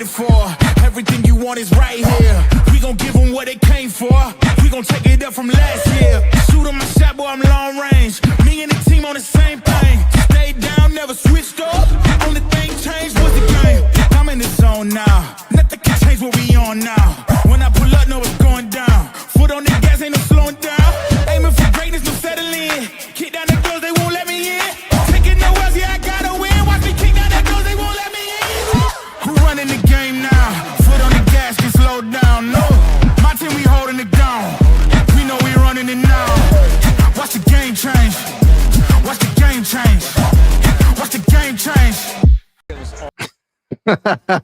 waited for. Everything you want is right here. We gon' give them what they came for. We gon' take it up from last year. Shoot on my shot, boy, I'm long range. Me and the team on the same thing. Stayed down, never switched up. Only thing changed was the game. I'm in the zone now. Nothing can change what we on now. When I pull up, know it's going down. Foot on the gas, ain't no slowing down. Aiming for greatness, no settling. Kick down the doors, they won't let me in. Taking no L's, yeah, I gotta win. Watch me kick down the doors, they won't let me in. Who running the game now? Foot on the gas, can slow down. No, my team, we holding it down. We know we running it now. Watch the game change. Watch the game change. Watch the game change.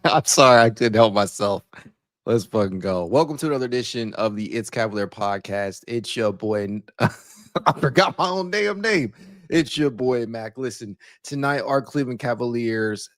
I'm sorry, I couldn't help myself. Let's fucking go. Welcome to another edition of the It's Cavalier podcast. It's your boy. I forgot my own damn name. It's your boy, Mac. Listen, tonight our Cleveland Cavaliers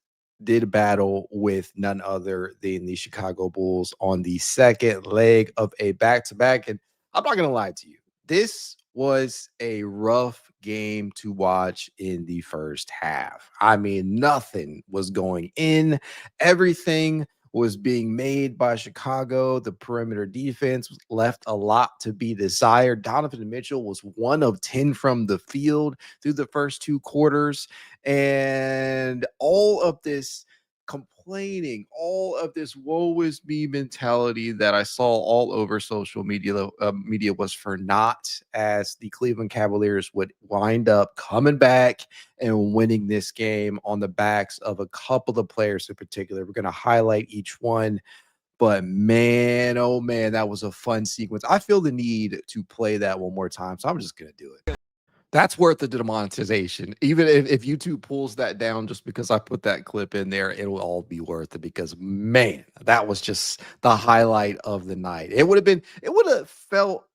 did battle with none other than the Chicago Bulls on the second leg of a back-to-back. And I'm not going to lie to you. This was a rough game to watch in the first half. I mean, nothing was going in. Everything was being made by Chicago. The perimeter defense left a lot to be desired. Donovan Mitchell was 1 of 10 from the field through the first 2 quarters. And all of this complaining, all of this woe is me mentality that I saw all over social media was for naught, as the Cleveland Cavaliers would wind up coming back and winning this game on the backs of a couple of players in particular. We're going to highlight each one, but man, oh man, that was a fun sequence. I feel the need to play that one more time, so I'm just going to do it. That's worth the demonetization. Even if YouTube pulls that down just because I put that clip in there, it will all be worth it, because man, that was just the highlight of the night. It would have felt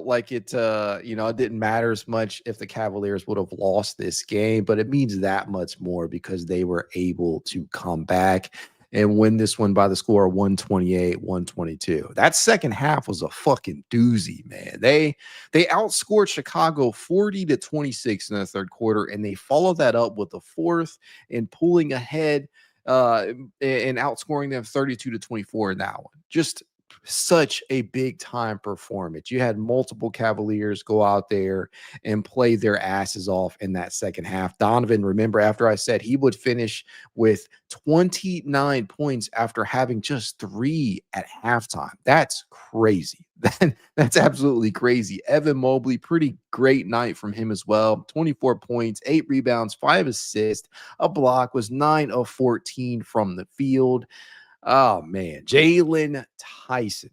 like it it didn't matter as much if the Cavaliers would have lost this game, but it means that much more because they were able to come back and win this one by the score of 128-122. That second half was a fucking doozy, man. They outscored Chicago 40-26 in the third quarter, and they followed that up with the fourth and pulling ahead and outscoring them 32-24 in that one. Just such a big time performance. You had multiple Cavaliers go out there and play their asses off in that second half. Donovan, remember, after I said he would finish with 29 points after having just 3 at halftime. That's crazy. That's absolutely crazy. Evan Mobley, pretty great night from him as well. 24 points, 8 rebounds, 5 assists, a block, was 9 of 14 from the field. Oh, man. Jaylen Tyson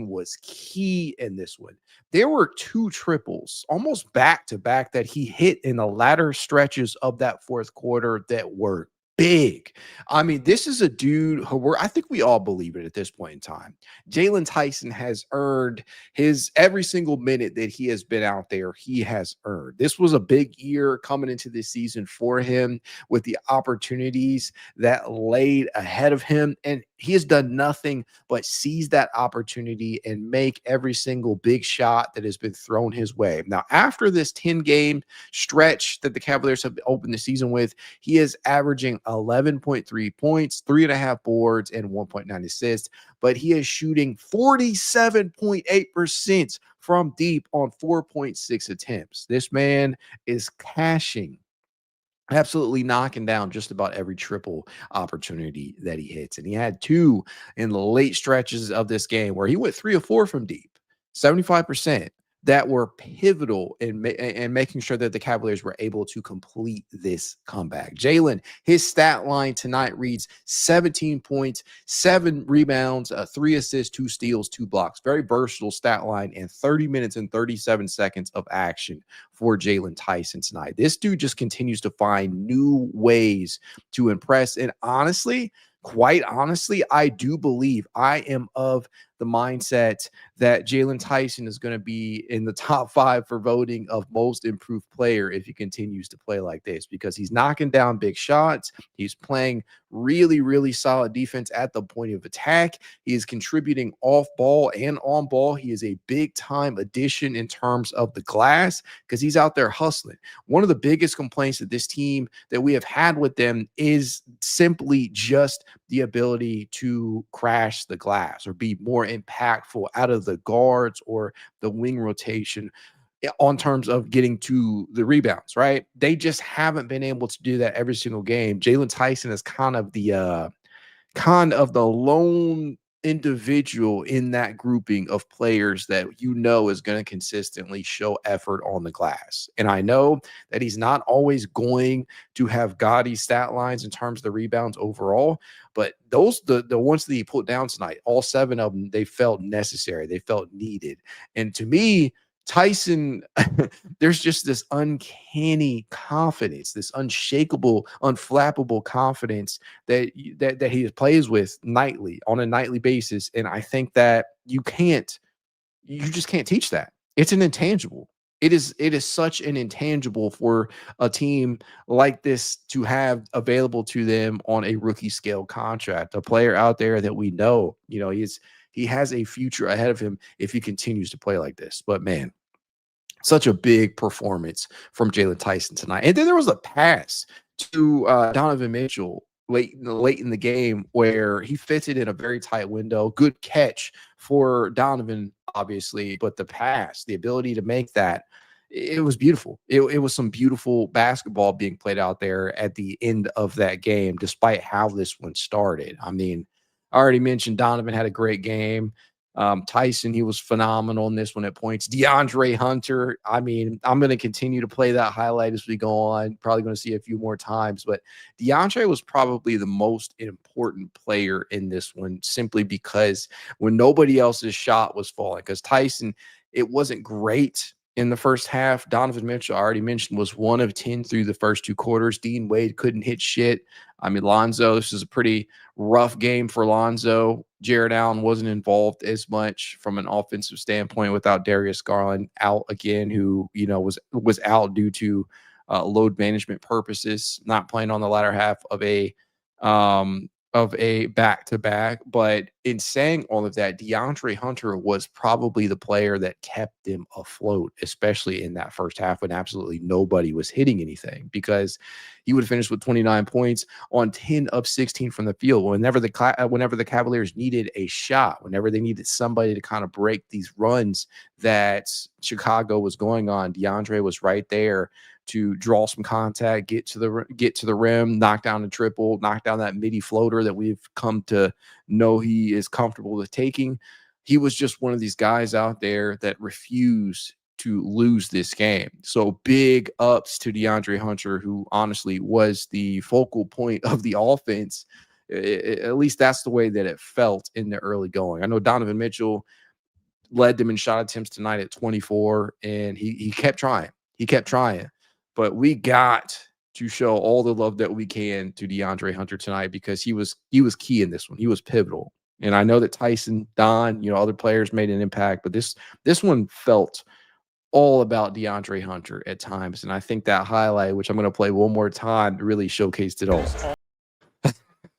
was key in this one. There were 2 triples, almost back-to-back, that he hit in the latter stretches of that fourth quarter that were big. I mean, this is a dude who I think we all believe it at this point in time. Jaylen Tyson has earned his every single minute that he has been out there. He has earned. This was a big year coming into this season for him with the opportunities that laid ahead of him. And he has done nothing but seize that opportunity and make every single big shot that has been thrown his way. Now, after this 10-game stretch that the Cavaliers have opened the season with, he is averaging 11.3 points, 3.5 boards, and 1.9 assists, but he is shooting 47.8% from deep on 4.6 attempts. This man is cashing, absolutely knocking down just about every triple opportunity that he hits. And he had 2 in the late stretches of this game where he went 3 of 4 from deep, 75%. That were pivotal in making sure that the Cavaliers were able to complete this comeback. Jaylen, his stat line tonight reads 17 points, 7 rebounds, 3 assists, 2 steals, 2 blocks. Very versatile stat line, and 30 minutes and 37 seconds of action for Jaylen Tyson tonight. This dude just continues to find new ways to impress. And honestly, quite honestly, I do believe I am of the mindset that Jaylen Tyson is going to be in the top 5 for voting of most improved player if he continues to play like this, because he's knocking down big shots. He's playing really, really solid defense at the point of attack. He is contributing off ball and on ball. He is a big time addition in terms of the glass because he's out there hustling. One of the biggest complaints that this team that we have had with them is simply just the ability to crash the glass or be more impactful out of the guards or the wing rotation on terms of getting to the rebounds, right? They just haven't been able to do that every single game. Jaylen Tyson is kind of the lone individual in that grouping of players that is going to consistently show effort on the glass. And I know that he's not always going to have gaudy stat lines in terms of the rebounds overall, but the ones that he put down tonight, all 7 of them, they felt necessary. They felt needed. And to me, Tyson, there's just this uncanny confidence, this unshakable, unflappable confidence that he plays with nightly on a nightly basis. And I think that you just can't teach that. It's an intangible. It is such an intangible for a team like this to have available to them on a rookie scale contract, a player out there that we know, he has a future ahead of him if he continues to play like this. But man, such a big performance from Jaylen Tyson tonight. And then there was a pass to Donovan Mitchell late in the game where he fits it in a very tight window. Good catch for Donovan, obviously, but the pass, the ability to make that, it was beautiful. It was some beautiful basketball being played out there at the end of that game, despite how this one started. I mean, I already mentioned Donovan had a great game. Tyson, he was phenomenal in this one at points. DeAndre Hunter, I mean, I'm going to continue to play that highlight as we go on. Probably going to see a few more times, but DeAndre was probably the most important player in this one, simply because when nobody else's shot was falling, because Tyson, it wasn't great in the first half. Donovan Mitchell, I already mentioned, was 1 of 10 through the first 2 quarters. Dean Wade couldn't hit shit. I mean, Lonzo, this is a pretty rough game for Lonzo. Jarrett Allen wasn't involved as much from an offensive standpoint without Darius Garland out again, who, was out due to load management purposes, not playing on the latter half of a back-to-back. But in saying all of that, DeAndre Hunter was probably the player that kept them afloat, especially in that first half when absolutely nobody was hitting anything, because he would finish with 29 points on 10 of 16 from the field. Whenever the Cavaliers needed a shot, whenever they needed somebody to kind of break these runs that Chicago was going on, DeAndre was right there to draw some contact, get to the rim, knock down a triple, knock down that midi floater that we've come to know he is comfortable with taking. He was just one of these guys out there that refused to lose this game. So big ups to DeAndre Hunter, who honestly was the focal point of the offense. At least that's the way that it felt in the early going. I know Donovan Mitchell led them in shot attempts tonight at 24, and he kept trying. He kept trying. But we got to show all the love that we can to DeAndre Hunter tonight, because he was key in this one. He was pivotal. And I know that Tyson, Don, other players made an impact, but this one felt all about DeAndre Hunter at times. And I think that highlight, which I'm going to play one more time, really showcased it all.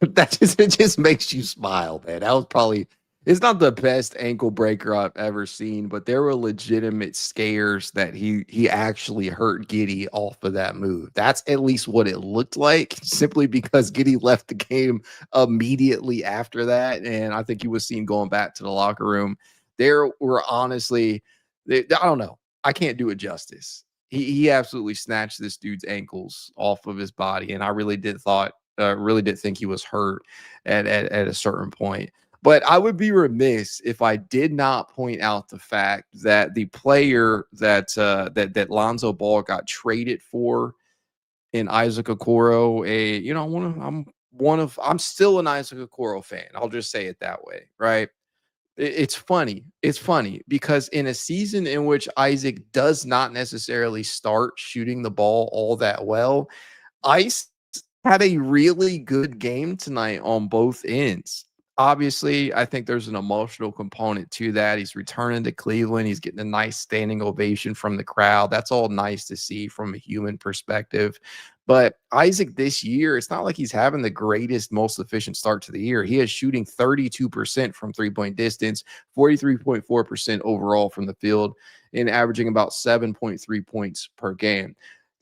It just makes you smile, man. That was probably, it's not the best ankle breaker I've ever seen, but there were legitimate scares that he actually hurt Giddey off of that move. That's at least what it looked like, simply because Giddey left the game immediately after that. And I think he was seen going back to the locker room. There were honestly, I don't know. I can't do it justice. He absolutely snatched this dude's ankles off of his body. And I really did think he was hurt at a certain point. But I would be remiss if I did not point out the fact that the player that Lonzo Ball got traded for in Isaac Okoro, I'm still an Isaac Okoro fan. I'll just say it that way, right? It's funny. It's funny because in a season in which Isaac does not necessarily start shooting the ball all that well, Ice had a really good game tonight on both ends. Obviously, I think there's an emotional component to that. He's returning to Cleveland. He's getting a nice standing ovation from the crowd. That's all nice to see from a human perspective. But Isaac this year, it's not like he's having the greatest, most efficient start to the year. He is shooting 32% from three-point distance, 43.4% overall from the field, and averaging about 7.3 points per game.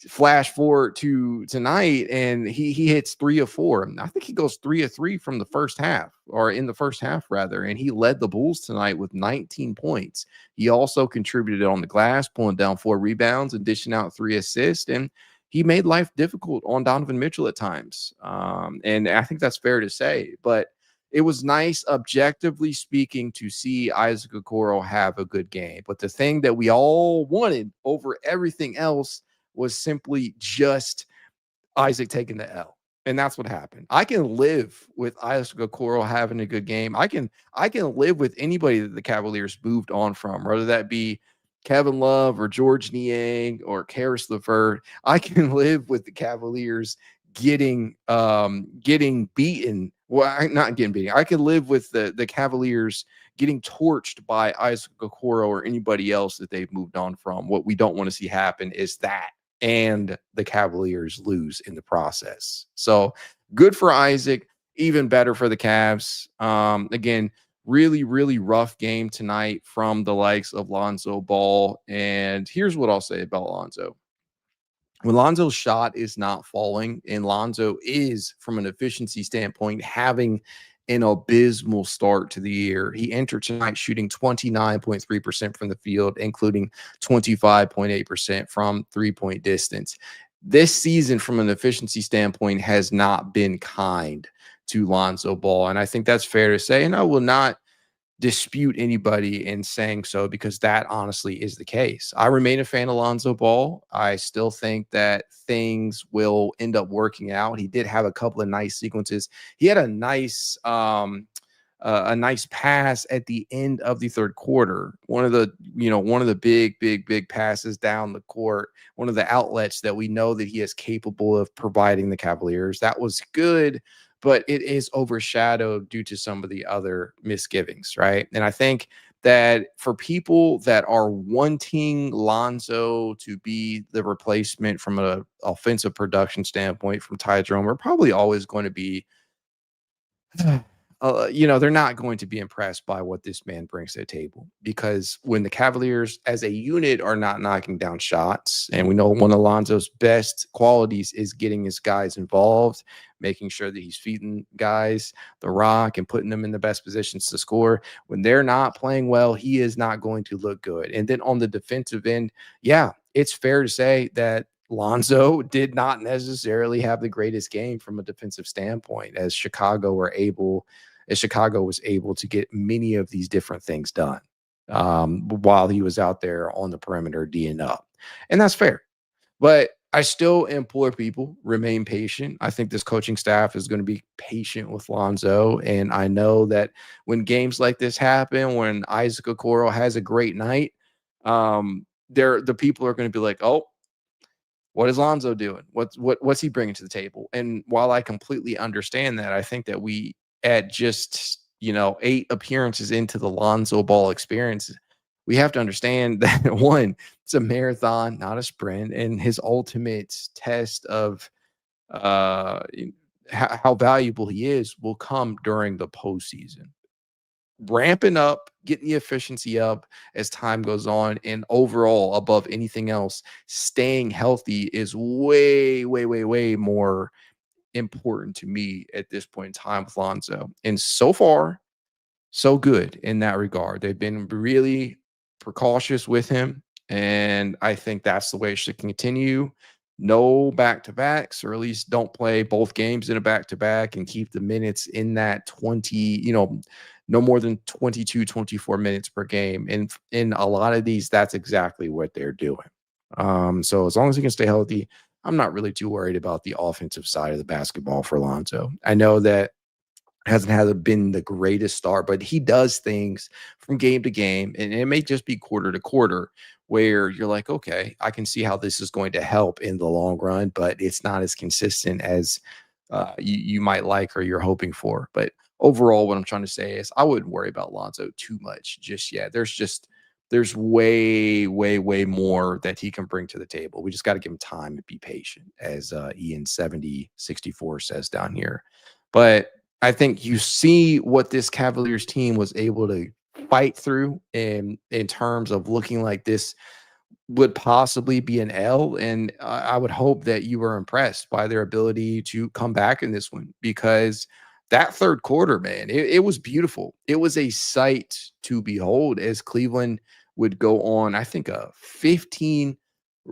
Flash forward to tonight, and he hits 3 of 4. I think he goes 3 of 3 from the first half, or in the first half rather, and he led the Bulls tonight with 19 points. He also contributed on the glass, pulling down 4 rebounds and dishing out 3 assists, and he made life difficult on Donovan Mitchell at times. And I think that's fair to say, but it was nice, objectively speaking, to see Isaac Okoro have a good game. But the thing that we all wanted over everything else was simply just Isaac taking the L. And that's what happened. I can live with Isaac Okoro having a good game. I can live with anybody that the Cavaliers moved on from, whether that be Kevin Love or George Niang or Karis LeVert. I can live with the Cavaliers getting beaten. Well, not getting beaten. I can live with the Cavaliers getting torched by Isaac Okoro or anybody else that they've moved on from. What we don't want to see happen is that, and the Cavaliers lose in the process. So good for Isaac, even better for the Cavs. Again, really, really rough game tonight from the likes of Lonzo Ball. And here's what I'll say about Lonzo. When Lonzo's shot is not falling, and Lonzo is, from an efficiency standpoint, having an abysmal start to the year. He entered tonight shooting 29.3% from the field, including 25.8% from three-point distance. This season, from an efficiency standpoint, has not been kind to Lonzo Ball, and I think that's fair to say, and I will not dispute anybody in saying so, because that honestly is the case. I remain a fan of Lonzo Ball. I still think that things will end up working out. He did have a couple of nice sequences. He had a nice pass at the end of the third quarter. One of the big passes down the court, one of the outlets that we know that he is capable of providing the Cavaliers. That was good, but it is overshadowed due to some of the other misgivings, right? And I think that for people that are wanting Lonzo to be the replacement from an offensive production standpoint from Ty Jerome, are probably always going to be they're not going to be impressed by what this man brings to the table, because when the Cavaliers as a unit are not knocking down shots, and we know one of Lonzo's best qualities is getting his guys involved, making sure that he's feeding guys the rock and putting them in the best positions to score. When they're not playing well, he is not going to look good. And then on the defensive end, yeah, it's fair to say that Lonzo did not necessarily have the greatest game from a defensive standpoint, as Chicago was able to get many of these different things done while he was out there on the perimeter D'ing up. And that's fair. But I still implore people, remain patient. I think this coaching staff is going to be patient with Lonzo. And I know that when games like this happen, when Isaac Okoro has a great night, the people are going to be like, oh, what is Lonzo doing? What's he bringing to the table? And while I completely understand that, I think that we, at just 8 appearances into the Lonzo Ball experience, we have to understand that, one, it's a marathon, not a sprint, and his ultimate test of how valuable he is will come during the postseason. Ramping up, getting the efficiency up as time goes on, and overall, above anything else, staying healthy is way, way, way, way more important to me at this point in time with Lonzo. And so far, so good in that regard. They've been really precautious with him, and I think that's the way it should continue. No back-to-backs, or at least don't play both games in a back-to-back, and keep the minutes in that 20, no more than 22, 24 minutes per game. And in a lot of these, that's exactly what they're doing. So as long as he can stay healthy, I'm not really too worried about the offensive side of the basketball for Lonzo. I know that hasn't been the greatest start, but he does things from game to game, and it may just be quarter to quarter where you're like, okay, I can see how this is going to help in the long run, but it's not as consistent as you might like or you're hoping for. But overall, what I'm trying to say is I wouldn't worry about Lonzo too much just yet. There's way, way, way more that he can bring to the table. We just got to give him time and be patient, as Ian 7064 says down here. But I think you see what this Cavaliers team was able to fight through in terms of looking like this would possibly be an L. And I would hope that you were impressed by their ability to come back in this one, because that third quarter, man, it was beautiful. It was a sight to behold as Cleveland would go on, I think, a 15,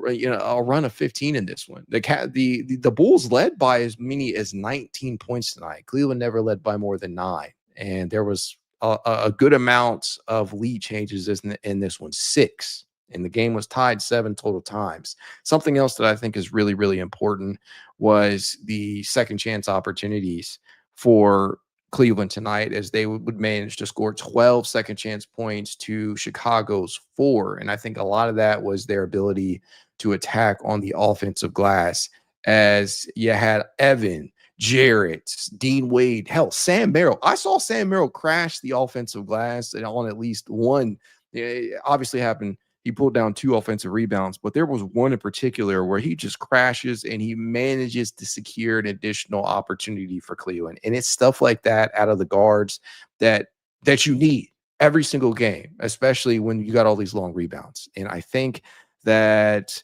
a run of 15 in this one. The Bulls led by as many as 19 points tonight. Cleveland never led by more than 9. And there was a good amount of lead changes in this one, 6. And the game was tied 7 total times. Something else that I think is really, really important was the second chance opportunities for Cleveland tonight, as they would manage to score 12 second chance points to Chicago's 4. And I think a lot of that was their ability to attack on the offensive glass, as you had Evan, Jarrett, Dean Wade, hell, Sam Merrill. I saw Sam Merrill crash the offensive glass on at least one. It obviously happened. He pulled down 2 offensive rebounds, but there was one in particular where he just crashes and he manages to secure an additional opportunity for Cleveland. And it's stuff like that out of the guards that you need every single game, especially when you got all these long rebounds. And I think that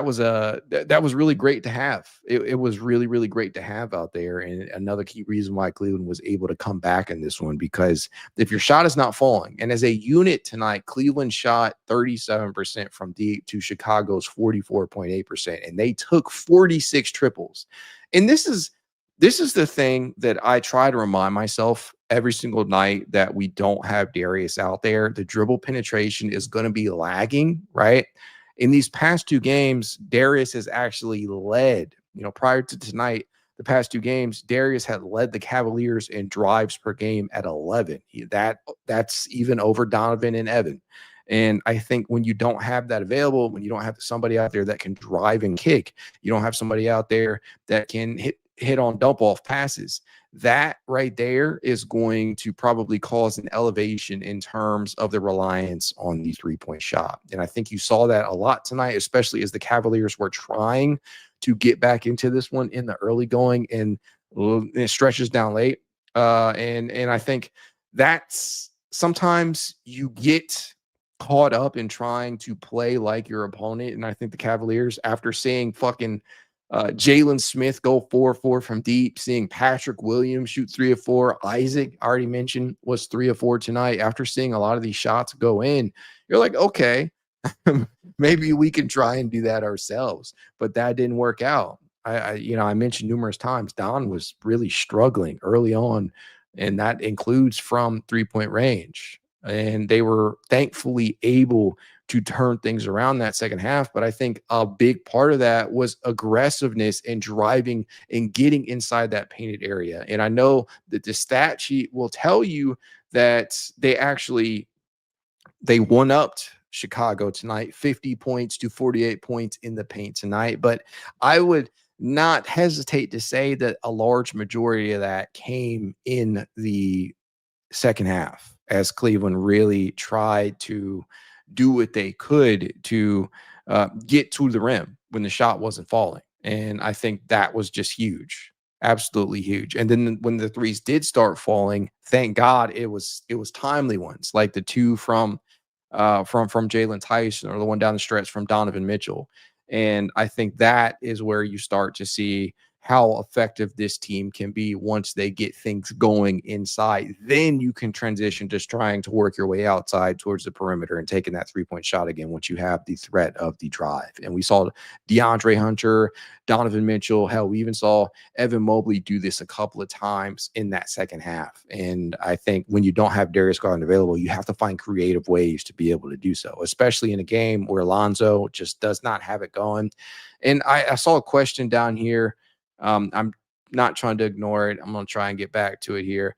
was really great to have. It was really, really great to have out there. And another key reason why Cleveland was able to come back in this one, because if your shot is not falling, and as a unit tonight, Cleveland shot 37% from deep to Chicago's 44.8%, and they took 46 triples. And this is the thing that I try to remind myself every single night, that we don't have Darius out there. The dribble penetration is going to be lagging, right? In these past 2 games, Darius has actually led, prior to tonight, the past 2 games, Darius had led the Cavaliers in drives per game at 11. That's even over Donovan and Evan. And I think when you don't have that available, when you don't have somebody out there that can drive and kick, you don't have somebody out there that can hit on dump off passes, that right there is going to probably cause an elevation in terms of the reliance on the 3-point shot. And I think you saw that a lot tonight, especially as the Cavaliers were trying to get back into this one in the early going, and it stretches down late. And I think that's sometimes you get caught up in trying to play like your opponent. And I think the Cavaliers, after seeing fucking Jalen Smith go 4-4 from deep, seeing Patrick Williams shoot 3 of 4, Isaac, already mentioned, was 3 of 4 tonight. After seeing a lot of these shots go in, you're like, okay, maybe we can try and do that ourselves. But that didn't work out. I mentioned numerous times, Don was really struggling early on, and that includes from 3-point range. And they were thankfully able to turn things around that second half. But I think a big part of that was aggressiveness and driving and getting inside that painted area. And I know that the stat sheet will tell you that they one-upped Chicago tonight, 50 points to 48 points in the paint tonight. But I would not hesitate to say that a large majority of that came in the second half, as Cleveland really tried to do what they could to get to the rim when the shot wasn't falling. And I think that was just huge, absolutely huge. And then when the threes did start falling, thank God it was timely ones, like the 2 from Jaylen Tyson, or the one down the stretch from Donovan Mitchell. And I think that is where you start to see how effective this team can be once they get things going inside. Then you can transition to trying to work your way outside towards the perimeter and taking that 3-point shot again once you have the threat of the drive. And we saw DeAndre Hunter, Donovan Mitchell, hell, we even saw Evan Mobley do this a couple of times in that second half. And I think when you don't have Darius Garland available, you have to find creative ways to be able to do so, especially in a game where Lonzo just does not have it going. And I saw a question down here. I'm not trying to ignore it. I'm going to try and get back to it here.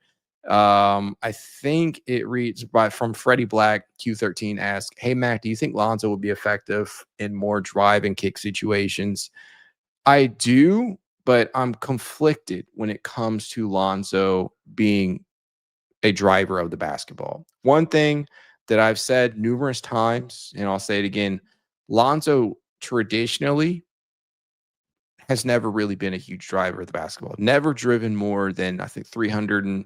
I think it reads from Freddie Black, Q13 asks, hey, Mac, do you think Lonzo would be effective in more drive and kick situations? I do, but I'm conflicted when it comes to Lonzo being a driver of the basketball. One thing that I've said numerous times, and I'll say it again, Lonzo traditionally has never really been a huge driver of the basketball. Never driven more than I think 300 and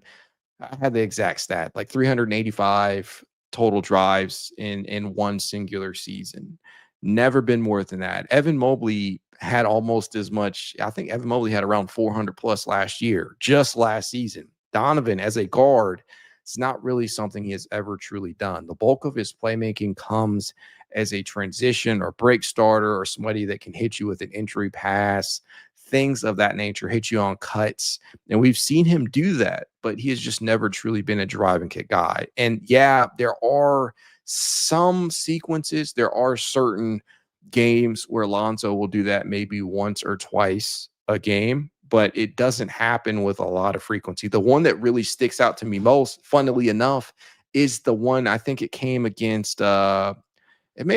I had the exact stat, like 385 total drives in one singular season. Never been more than that. Evan Mobley had almost as much. I think Evan Mobley had around 400 plus last year, just last season. Donovan as a guard, it's not really something he has ever truly done. The bulk of his playmaking comes as a transition or break starter or somebody that can hit you with an entry pass, things of that nature, hit you on cuts. And we've seen him do that, but he has just never truly been a drive and kick guy. And yeah, there are some sequences, there are certain games where Lonzo will do that maybe once or twice a game, but it doesn't happen with a lot of frequency. The one that really sticks out to me most, funnily enough, is the one I think it came against it may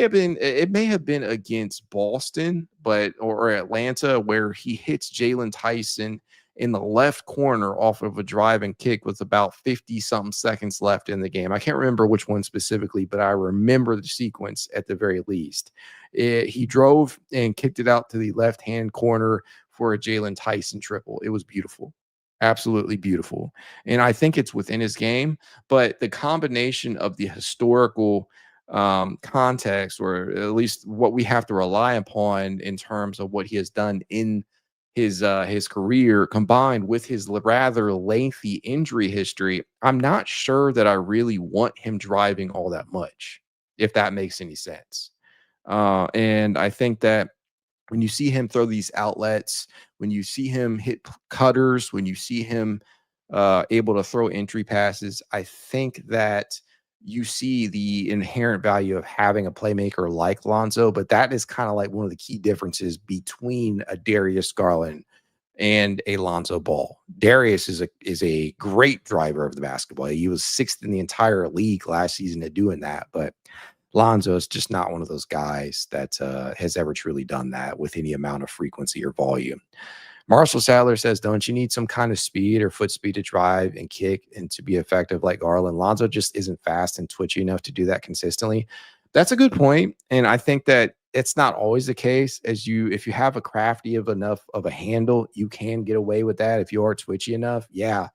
have been against Boston, but or Atlanta, where he hits Jaylen Tyson in the left corner off of a drive and kick with about 50 something seconds left in the game. I can't remember which one specifically, but I remember the sequence at the very least. He drove and kicked it out to the left hand corner for a Jaylen Tyson triple. It was beautiful. Absolutely beautiful. And I think it's within his game, but the combination of the historical context, or at least what we have to rely upon in terms of what he has done in his career, combined with his rather lengthy injury history, I'm not sure that I really want him driving all that much, if that makes any sense. And I think that when you see him throw these outlets, when you see him hit cutters, when you see him able to throw entry passes, I think that you see the inherent value of having a playmaker like Lonzo, but that is kind of like one of the key differences between a Darius Garland and a Lonzo Ball. Darius is a great driver of the basketball. He was sixth in the entire league last season at doing that, but Lonzo is just not one of those guys that has ever truly done that with any amount of frequency or volume. Marshall Sadler says, don't you need some kind of speed or foot speed to drive and kick and to be effective like Garland? Lonzo just isn't fast and twitchy enough to do that consistently. That's a good point. And I think that it's not always the case. If you have a crafty enough of a handle, you can get away with that if you are twitchy enough. Yeah.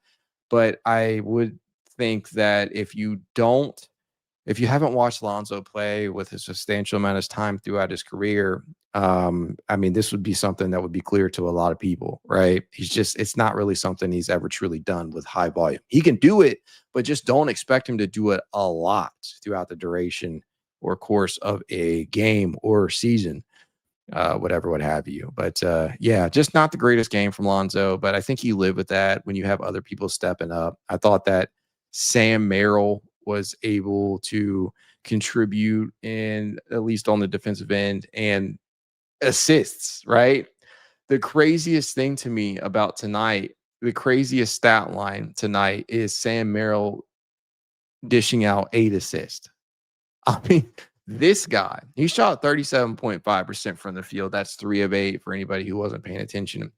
But I would think that if you haven't watched Lonzo play with a substantial amount of time throughout his career, I mean, this would be something that would be clear to a lot of people, right? It's not really something he's ever truly done with high volume. He can do it, but just don't expect him to do it a lot throughout the duration or course of a game or season, whatever, what have you. But yeah, just not the greatest game from Lonzo, but I think you live with that when you have other people stepping up. I thought that Sam Merrill was able to contribute in at least on the defensive end and assists, right? The craziest thing to me about tonight, the craziest stat line tonight is Sam Merrill dishing out 8 assists. I mean, this guy, he shot 37.5% from the field. That's 3 of 8 for anybody who wasn't paying attention.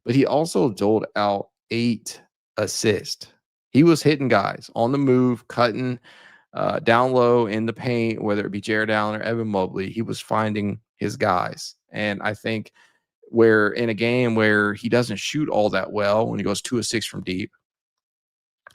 But he also doled out 8 assists. He was hitting guys on the move, cutting down low in the paint, whether it be Jarrett Allen or Evan Mobley. He was finding his guys. And I think where in a game where he doesn't shoot all that well, when he goes 2 of 6 from deep,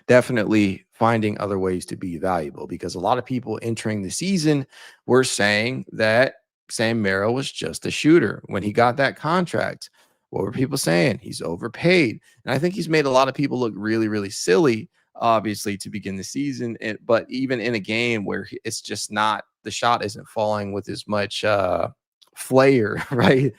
definitely finding other ways to be valuable, because a lot of people entering the season were saying that Sam Merrill was just a shooter when he got that contract. What were people saying? He's overpaid. And I think he's made a lot of people look really, really silly, obviously, to begin the season. But even in a game where it's just not, the shot isn't falling with as much flair, right?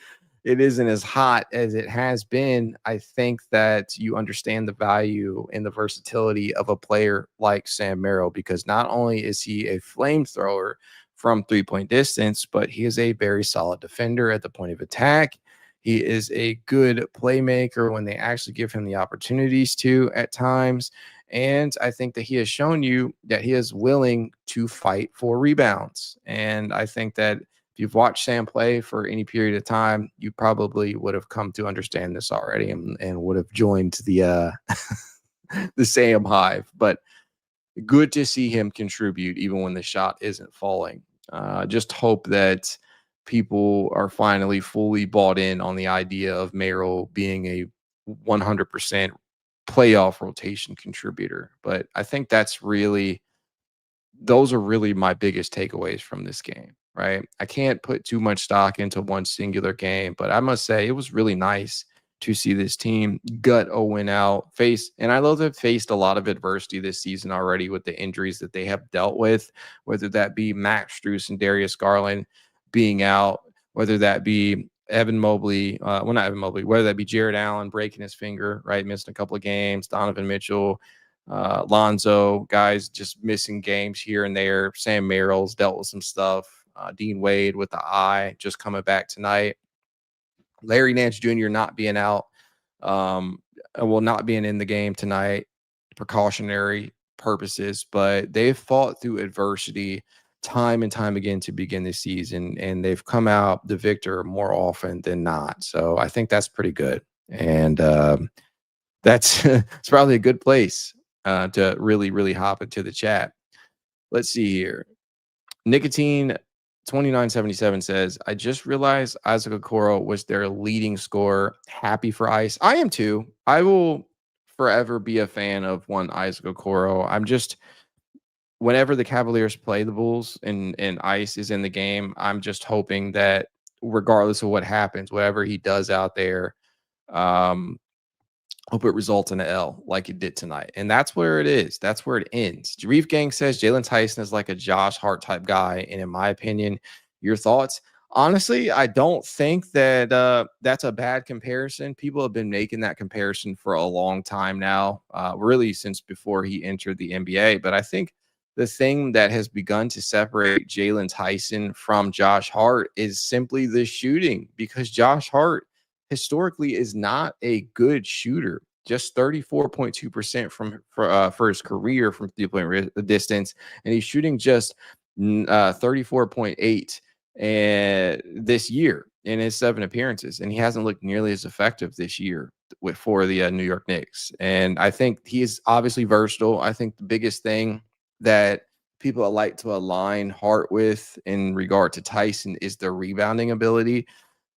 It isn't as hot as it has been. I think that you understand the value and the versatility of a player like Sam Merrill, because not only is he a flamethrower from 3-point distance, but he is a very solid defender at the point of attack. He is a good playmaker when they actually give him the opportunities to at times. And I think that he has shown you that he is willing to fight for rebounds. And I think that If you've watched Sam play for any period of time, you probably would have come to understand this already and would have joined the the Sam hive. But good to see him contribute even when the shot isn't falling. Just hope that people are finally fully bought in on the idea of Merrill being a 100% playoff rotation contributor. But I think those are really my biggest takeaways from this game, right? I can't put too much stock into one singular game, but I must say it was really nice to see this team gut a win out, and I know they've faced a lot of adversity this season already with the injuries that they have dealt with, whether that be Max Strus and Darius Garland being out, whether that be Evan Mobley, not Evan Mobley, whether that be Jarrett Allen breaking his finger, right, missing a couple of games, Donovan Mitchell, Lonzo, guys just missing games here and there. Sam Merrill's dealt with some stuff. Dean Wade with the eye just coming back tonight. Larry Nance Jr. not being out, not being in the game tonight, precautionary purposes, but they've fought through adversity time and time again to begin the season, and they've come out the victor more often than not. So I think that's pretty good. And that's it's probably a good place to really, really hop into the chat. Let's see here. Nicotine 2977 says, I just realized Isaac Okoro was their leading scorer. Happy for Ice. I am too. I will forever be a fan of one Isaac Okoro. Whenever the Cavaliers play the Bulls and Ice is in the game, I'm just hoping that regardless of what happens, whatever he does out there, hope it results in an L like it did tonight. And that's where it is. That's where it ends. Jarif Gang says Jaylen Tyson is like a Josh Hart type guy. And in my opinion, your thoughts? Honestly, I don't think that that's a bad comparison. People have been making that comparison for a long time now, really since before he entered the NBA. But I think the thing that has begun to separate Jaylen Tyson from Josh Hart is simply the shooting, because Josh Hart historically is not a good shooter. Just 34.2% for his career from 3-point distance, and he's shooting just 34.8 this year in his 7 appearances, and he hasn't looked nearly as effective this year for the New York Knicks. And I think he is obviously versatile. I think the biggest thing that people like to align Hart with in regard to Tyson is the rebounding ability,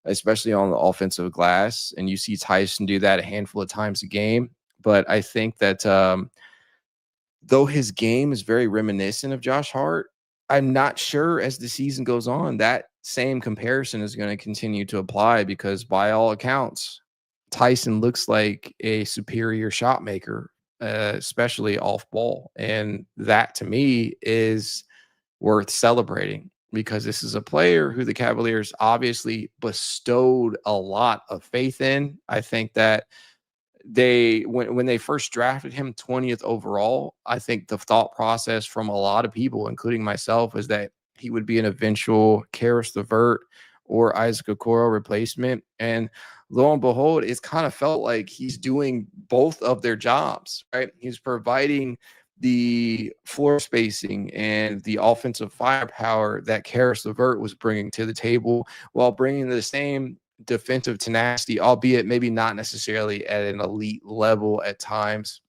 especially on the offensive glass. And you see Tyson do that a handful of times a game. But I think that though his game is very reminiscent of Josh Hart, I'm not sure as the season goes on that same comparison is going to continue to apply, because by all accounts, Tyson looks like a superior shot maker, especially off ball. And that to me is worth celebrating, because this is a player who the Cavaliers obviously bestowed a lot of faith in. I think that when they first drafted him 20th overall, I think the thought process from a lot of people, including myself, is that he would be an eventual Karis LeVert or Isaac Okoro replacement. And lo and behold, it's kind of felt like he's doing both of their jobs, right? He's providing the floor spacing and the offensive firepower that Karis LeVert was bringing to the table, while bringing the same defensive tenacity, albeit maybe not necessarily at an elite level at times.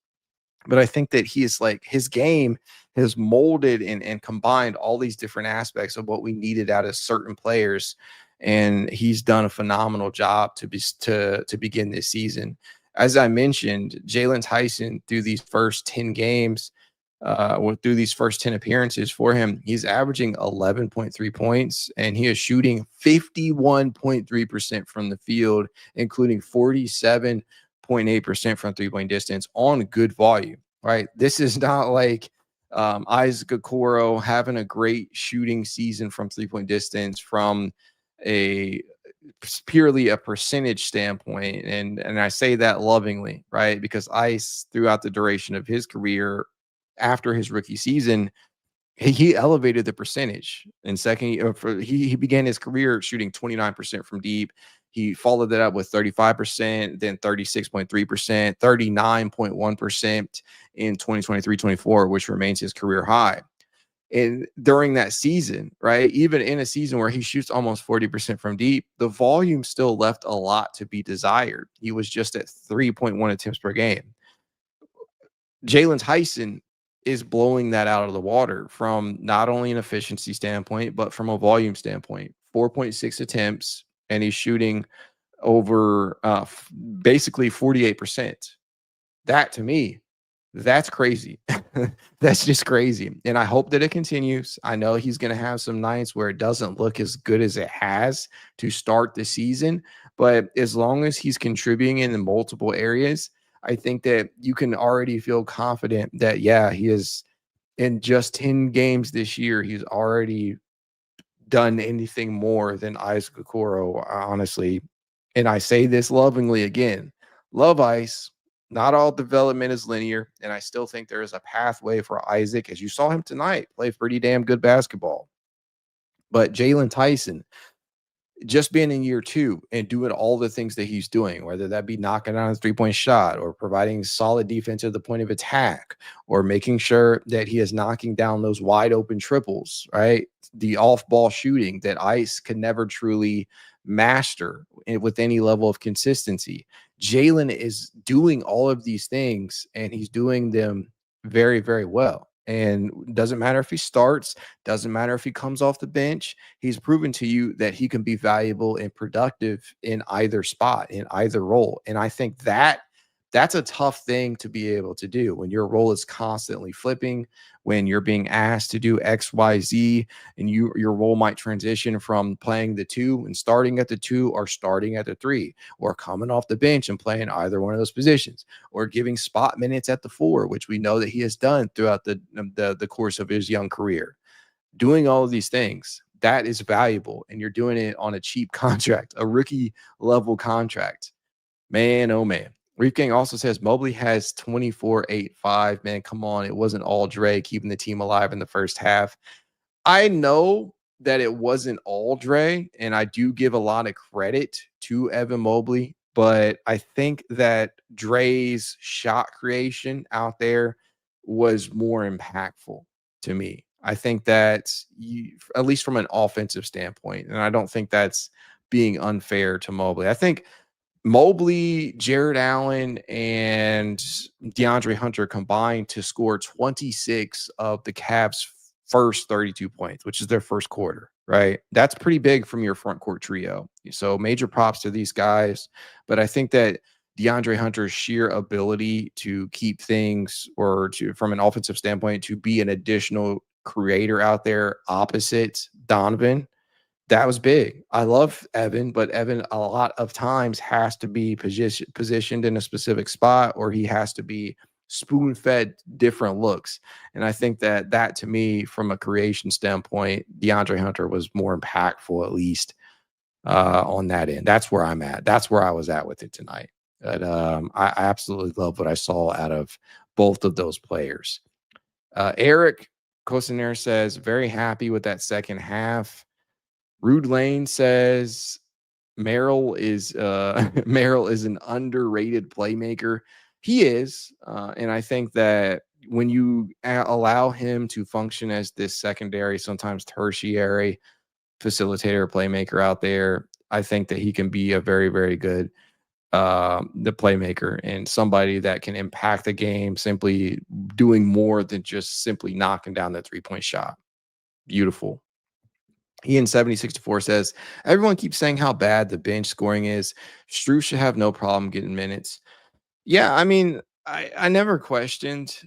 But I think that his game has molded and combined all these different aspects of what we needed out of certain players. And he's done a phenomenal job to begin this season. As I mentioned, Jaylen Tyson, through these first 10 games, through these first 10 appearances for him, he's averaging 11.3 points, and he is shooting 51.3% from the field, including 47.8% from 3-point distance on good volume, right? This is not like Isaac Okoro having a great shooting season from 3-point distance from purely a percentage standpoint. And I say that lovingly, right? Because Ice, throughout the duration of his career, after his rookie season, he elevated the percentage. In second, he began his career shooting 29% from deep. He followed that up with 35%, then 36.3%, 39.1% in 2023-24, which remains his career high. And during that season, right, even in a season where he shoots almost 40% from deep, the volume still left a lot to be desired. He was just at 3.1 attempts per game. Jaylen Tyson is blowing that out of the water from not only an efficiency standpoint, but from a volume standpoint. 4.6 attempts, and he's shooting over basically 48%. That to me, that's crazy. That's just crazy. And I hope that it continues. I know he's going to have some nights where it doesn't look as good as it has to start the season. But as long as he's contributing in multiple areas, I think that you can already feel confident that, yeah, he is in just 10 games this year. He's already done anything more than Isaac Okoro, honestly. And I say this lovingly again, love Ice. Not all development is linear, and I still think there is a pathway for Isaac, as you saw him tonight play pretty damn good basketball. But Jaylen Tyson, just being in year 2 and doing all the things that he's doing, whether that be knocking down a 3-point shot or providing solid defense at the point of attack or making sure that he is knocking down those wide open triples, right? The off ball shooting that Ice can never truly master with any level of consistency. Jaylen is doing all of these things, and he's doing them very, very well. And doesn't matter if he starts, doesn't matter if he comes off the bench. He's proven to you that he can be valuable and productive in either spot, in either role. And I think that that's a tough thing to be able to do when your role is constantly flipping, when you're being asked to do X, Y, Z, and your role might transition from playing the 2 and starting at the 2 or starting at the 3 or coming off the bench and playing either one of those positions or giving spot minutes at the 4, which we know that he has done throughout the course of his young career. Doing all of these things, that is valuable, and you're doing it on a cheap contract, a rookie level contract. Man, oh man. Reef Gang also says Mobley has 24-8-5. Man, come on. It wasn't all Dre keeping the team alive in the first half. I know that it wasn't all Dre, and I do give a lot of credit to Evan Mobley, but I think that Dre's shot creation out there was more impactful to me. I think that at least from an offensive standpoint, and I don't think that's being unfair to Mobley. I think Mobley, Jarrett Allen, and DeAndre Hunter combined to score 26 of the Cavs' first 32 points, which is their first quarter, right? That's pretty big from your front court trio. So major props to these guys. But I think that DeAndre Hunter's sheer ability to keep things, or to, from an offensive standpoint, to be an additional creator out there opposite Donovan, that was big. I love Evan, but Evan a lot of times has to be positioned in a specific spot, or he has to be spoon-fed different looks. And I think that to me, from a creation standpoint, DeAndre Hunter was more impactful, at least on that end. That's where I'm at. That's where I was at with it tonight. But I absolutely love what I saw out of both of those players. Eric Cosenaire says, very happy with that second half. Rude Lane says Merrill is Merrill is an underrated playmaker. He is, and I think that when you allow him to function as this secondary, sometimes tertiary facilitator, playmaker out there, I think that he can be a very, very good the playmaker and somebody that can impact the game simply doing more than just simply knocking down that 3-point shot. Beautiful. Ian 7064 says, everyone keeps saying how bad the bench scoring is. Strus should have no problem getting minutes. Yeah, I mean, I never questioned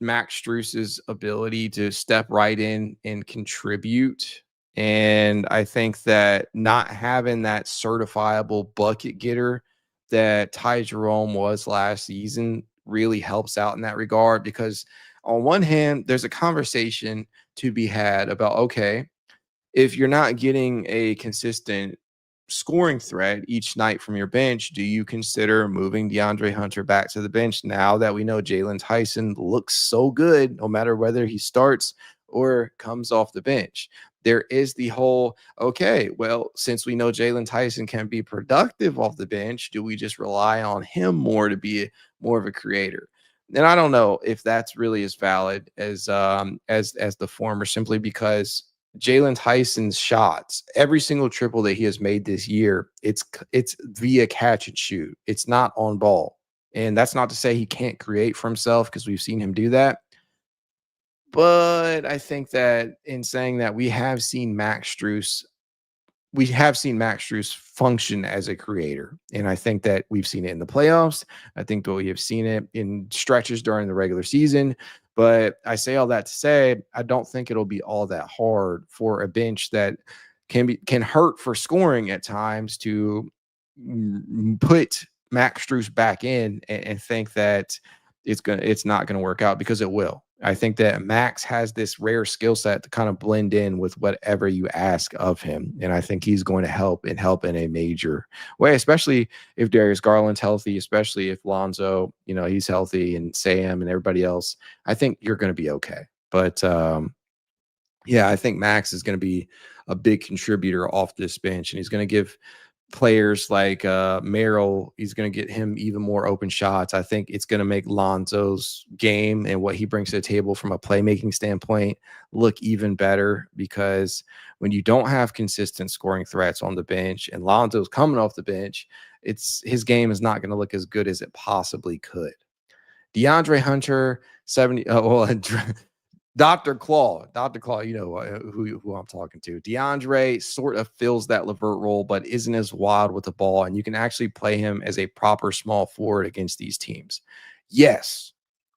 Max Strus's ability to step right in and contribute. And I think that not having that certifiable bucket getter that Ty Jerome was last season really helps out in that regard, because on one hand, there's a conversation to be had about, okay, if you're not getting a consistent scoring threat each night from your bench, do you consider moving DeAndre Hunter back to the bench now that we know Jaylen Tyson looks so good, no matter whether he starts or comes off the bench? There is the whole, okay, well, since we know Jaylen Tyson can be productive off the bench, do we just rely on him more to be more of a creator? And I don't know if that's really as valid as the former, simply because Jaylen Tyson's shots, every single triple that he has made this year, it's via catch and shoot. It's not on ball. And that's not to say he can't create for himself, because we've seen him do that. But I think that in saying that, we have seen Max Strus function as a creator. And I think that we've seen it in the playoffs. I think that we have seen it in stretches during the regular season. But I say all that to say, I don't think it'll be all that hard for a bench that can hurt for scoring at times to put Max Strus back in and think that it's not gonna work out, because it will. I think that Max has this rare skill set to kind of blend in with whatever you ask of him, and I think he's going to help in a major way, especially if Darius Garland's healthy, especially if Lonzo, he's healthy, and Sam and everybody else. I think you're going to be okay. But yeah, I think Max is going to be a big contributor off this bench, and he's going to give players like Merrill, he's going to get him even more open shots. I think it's going to make Lonzo's game and what he brings to the table from a playmaking standpoint look even better, because when you don't have consistent scoring threats on the bench and Lonzo's coming off the bench, his game is not going to look as good as it possibly could. DeAndre Hunter, 70. Dr. Claw, you know who I'm talking to. DeAndre sort of fills that Levert role, but isn't as wild with the ball, and you can actually play him as a proper small forward against these teams. Yes,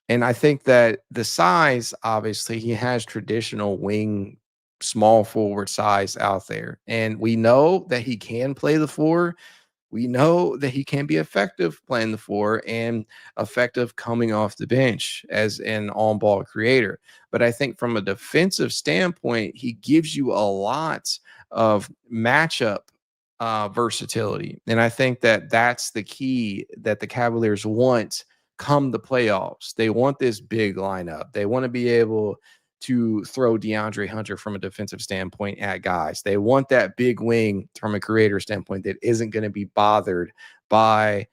and I think that the size, obviously, he has traditional wing, small forward size out there, and we know that he can play the four. We know that he can be effective playing the four and effective coming off the bench as an on-ball creator. But I think from a defensive standpoint, he gives you a lot of matchup versatility. And I think that that's the key that the Cavaliers want come the playoffs. They want this big lineup. They want to be able to throw DeAndre Hunter from a defensive standpoint at guys. They want that big wing from a creator standpoint that isn't going to be bothered by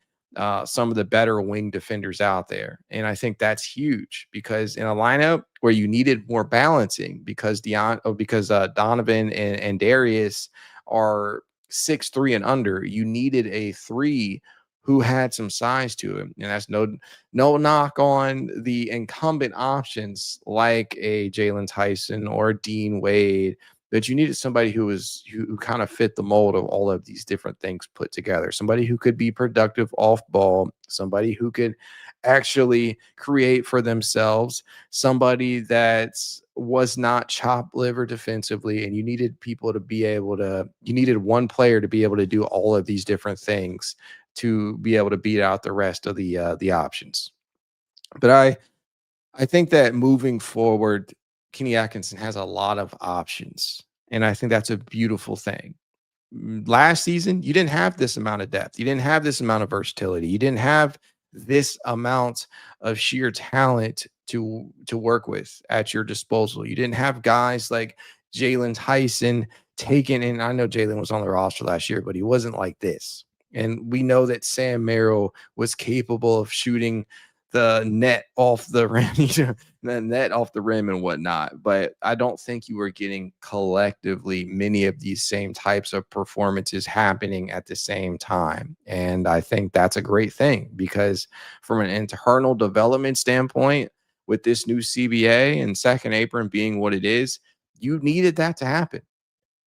some of the better wing defenders out there. And I think that's huge, because in a lineup where you needed more balancing, because Donovan and Darius are 6'3" and under, you needed a 3 who had some size to him. And that's no knock on the incumbent options like a Jaylen Tyson or Dean Wade, but you needed somebody who kind of fit the mold of all of these different things put together. Somebody who could be productive off ball, somebody who could actually create for themselves, somebody that was not chopped liver defensively, and you needed one player to be able to do all of these different things to be able to beat out the rest of the options. But I think that moving forward, Kenny Atkinson has a lot of options, and I think that's a beautiful thing. Last season, you didn't have this amount of depth. You didn't have this amount of versatility. You didn't have this amount of sheer talent to work with at your disposal. You didn't have guys like Jaylen Tyson taken, and I know Jaylen was on the roster last year, but he wasn't like this. And we know that Sam Merrill was capable of shooting the net off the rim, the net off the rim and whatnot. But I don't think you were getting collectively many of these same types of performances happening at the same time. And I think that's a great thing, because from an internal development standpoint, with this new CBA and second apron being what it is, you needed that to happen.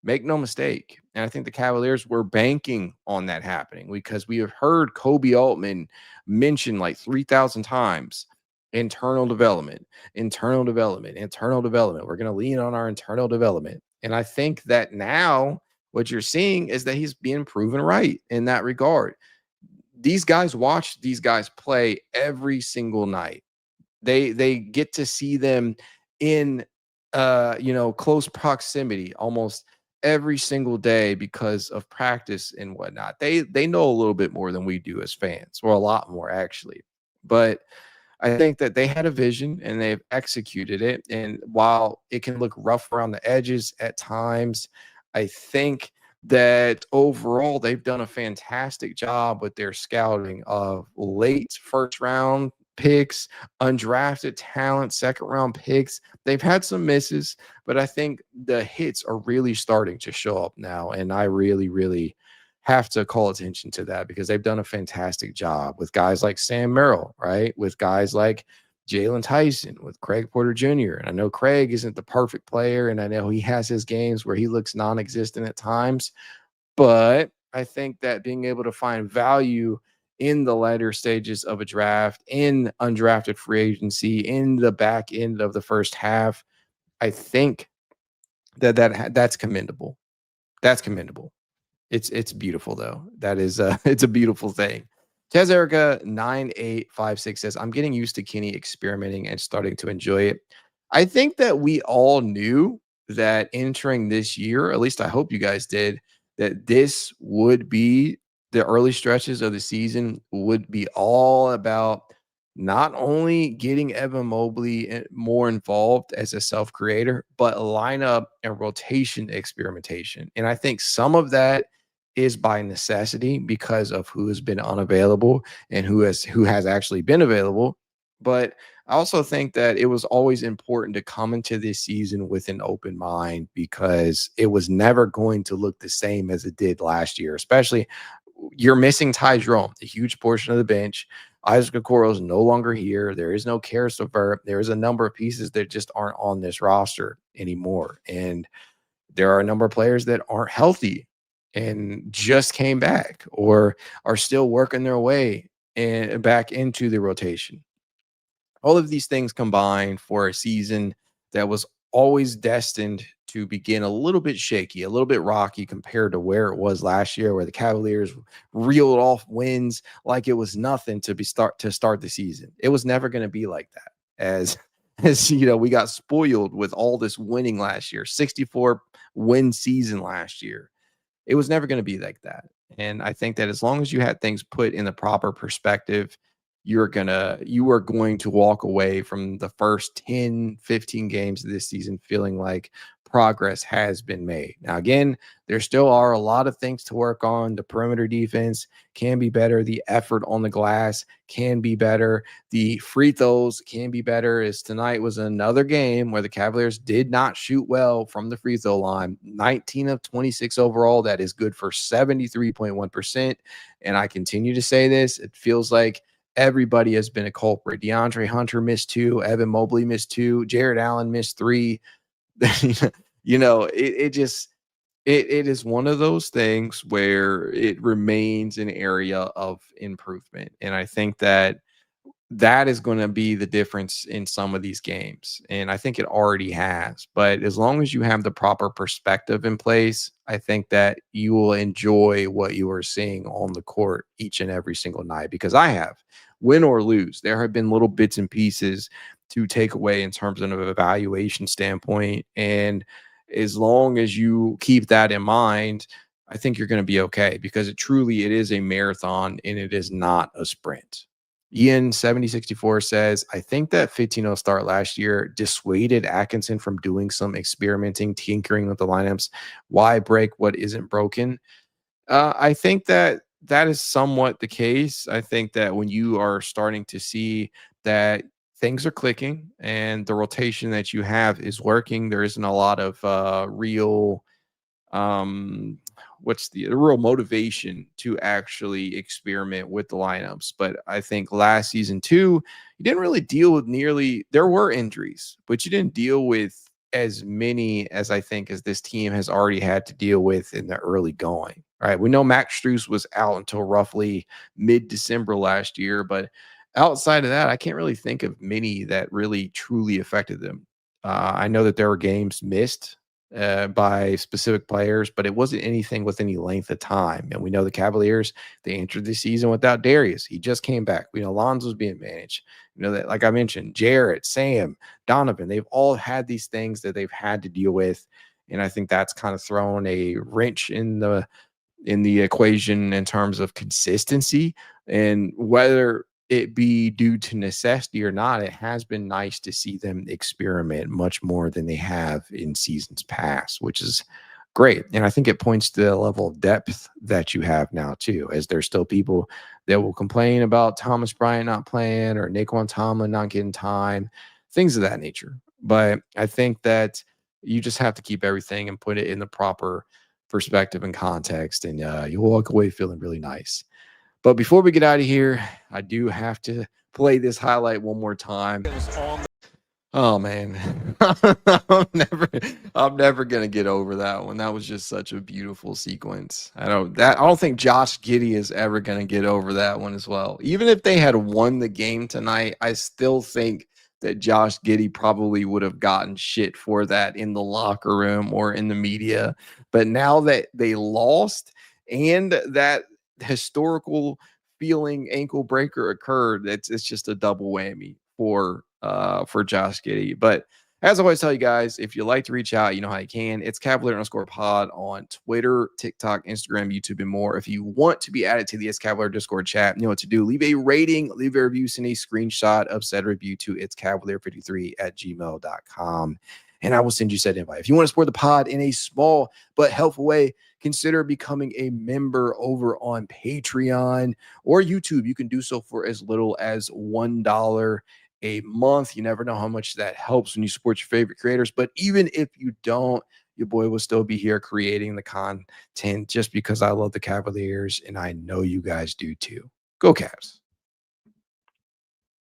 Make no mistake. And I think the Cavaliers were banking on that happening, because we have heard Kobe Altman mention like 3,000 times internal development, internal development, internal development. We're going to lean on our internal development. And I think that now what you're seeing is that he's being proven right in that regard. These guys watch these guys play every single night. They get to see them in close proximity almost every single day because of practice and whatnot. They know a little bit more than we do as fans, or a lot more actually. But I think that they had a vision and they've executed it. And while it can look rough around the edges at times, I think that overall they've done a fantastic job with their scouting of late first round picks, undrafted talent, second round picks. They've had some misses, but I think the hits are really starting to show up now. And I really, really have to call attention to that because they've done a fantastic job with guys like Sam Merrill, right? With guys like Jaylen Tyson, with Craig Porter Jr. And I know Craig isn't the perfect player, and I know he has his games where he looks non-existent at times, but I think that being able to find value in the later stages of a draft, in undrafted free agency, in the back end of the first half, I think that's commendable. That's commendable. It's beautiful though. That is it's a beautiful thing. Tez Erica 9856 says, I'm getting used to Kenny experimenting and starting to enjoy it. I think that we all knew that entering this year, at least I hope you guys did, that this would be the early stretches of the season would be all about not only getting Evan Mobley more involved as a self-creator, but lineup and rotation experimentation. And I think some of that is by necessity because of who has been unavailable and who has actually been available. But I also think that it was always important to come into this season with an open mind because it was never going to look the same as it did last year, especially you're missing Ty Jerome, a huge portion of the bench. Isaac Okoro is no longer here. There is no Karis LeVert. There is a number of pieces that just aren't on this roster anymore. And there are a number of players that aren't healthy and just came back or are still working their way and back into the rotation. All of these things combined for a season that was always destined to begin a little bit shaky, a little bit rocky compared to where it was last year, where the Cavaliers reeled off wins like it was nothing to start the season. It was never going to be like that. As you know, we got spoiled with all this winning last year, 64 win season last year. It was never going to be like that. And I think that as long as you had things put in the proper perspective, you are going to walk away from the first 10, 15 games of this season feeling like progress has been made. Now, again, there still are a lot of things to work on. The perimeter defense can be better. The effort on the glass can be better. The free throws can be better. As tonight was another game where the Cavaliers did not shoot well from the free throw line. 19 of 26 overall. That is good for 73.1%. And I continue to say this. It feels like everybody has been a culprit. DeAndre Hunter missed 2. Evan Mobley missed 2. Jarrett Allen missed 3. You know, it is one of those things where it remains an area of improvement. And I think that is going to be the difference in some of these games. And I think it already has. But as long as you have the proper perspective in place, I think that you will enjoy what you are seeing on the court each and every single night. Because I have, win or lose, there have been little bits and pieces to take away in terms of an evaluation standpoint. And as long as you keep that in mind, I think you're going to be okay, because it is a marathon and it is not a sprint. Ian 7064 says, I think that 15-0 start last year dissuaded Atkinson from doing some experimenting, tinkering with the lineups. Why break what isn't broken? I think that is somewhat the case. I think that when you are starting to see that things are clicking and the rotation that you have is working, there isn't a lot of real what's the real motivation to actually experiment with the lineups. But I think last season too, you didn't really deal with there were injuries, but you didn't deal with as many as I think as this team has already had to deal with in the early going. All right. We know Max Strus was out until roughly mid-December last year, but outside of that, I can't really think of many that really truly affected them. I know that there were games missed by specific players, but it wasn't anything with any length of time. And we know the Cavaliers, they entered the season without Darius. He just came back. We know Lonzo's being managed. You know that, like I mentioned, Jarrett, Sam, Donovan, they've all had these things that they've had to deal with. And I think that's kind of thrown a wrench in the equation in terms of consistency. And whether it be due to necessity or not, it has been nice to see them experiment much more than they have in seasons past, which is great. And I think it points to the level of depth that you have now, too, as there's still people that will complain about Thomas Bryant not playing or Naquan Tomlin not getting time, things of that nature. But I think that you just have to keep everything and put it in the proper perspective and context, and you'll walk away feeling really nice. But before we get out of here, I do have to play this highlight one more time. Oh man, I'm never gonna get over that one. That was just such a beautiful sequence. I don't think Josh Giddey is ever gonna get over that one as well. Even if they had won the game tonight, I still think that Josh Giddey probably would have gotten shit for that in the locker room or in the media. But now that they lost and that historical feeling ankle breaker occurred, it's just a double whammy for Josh Giddey. But as I always tell you guys, if you like to reach out, you know how you can. It's Cavalier_pod on Twitter, TikTok, Instagram, YouTube, and more. If you want to be added to the It's Cavalier Discord chat, you know what to do. Leave a rating, leave a review, send a screenshot of said review to itscavalier53@gmail.com. And I will send you said invite. If you want to support the pod in a small but helpful way, consider becoming a member over on Patreon or YouTube. You can do so for as little as $1 a month. You never know how much that helps when you support your favorite creators. But even if you don't, your boy will still be here creating the content just because I love the Cavaliers and I know you guys do too. Go Cavs.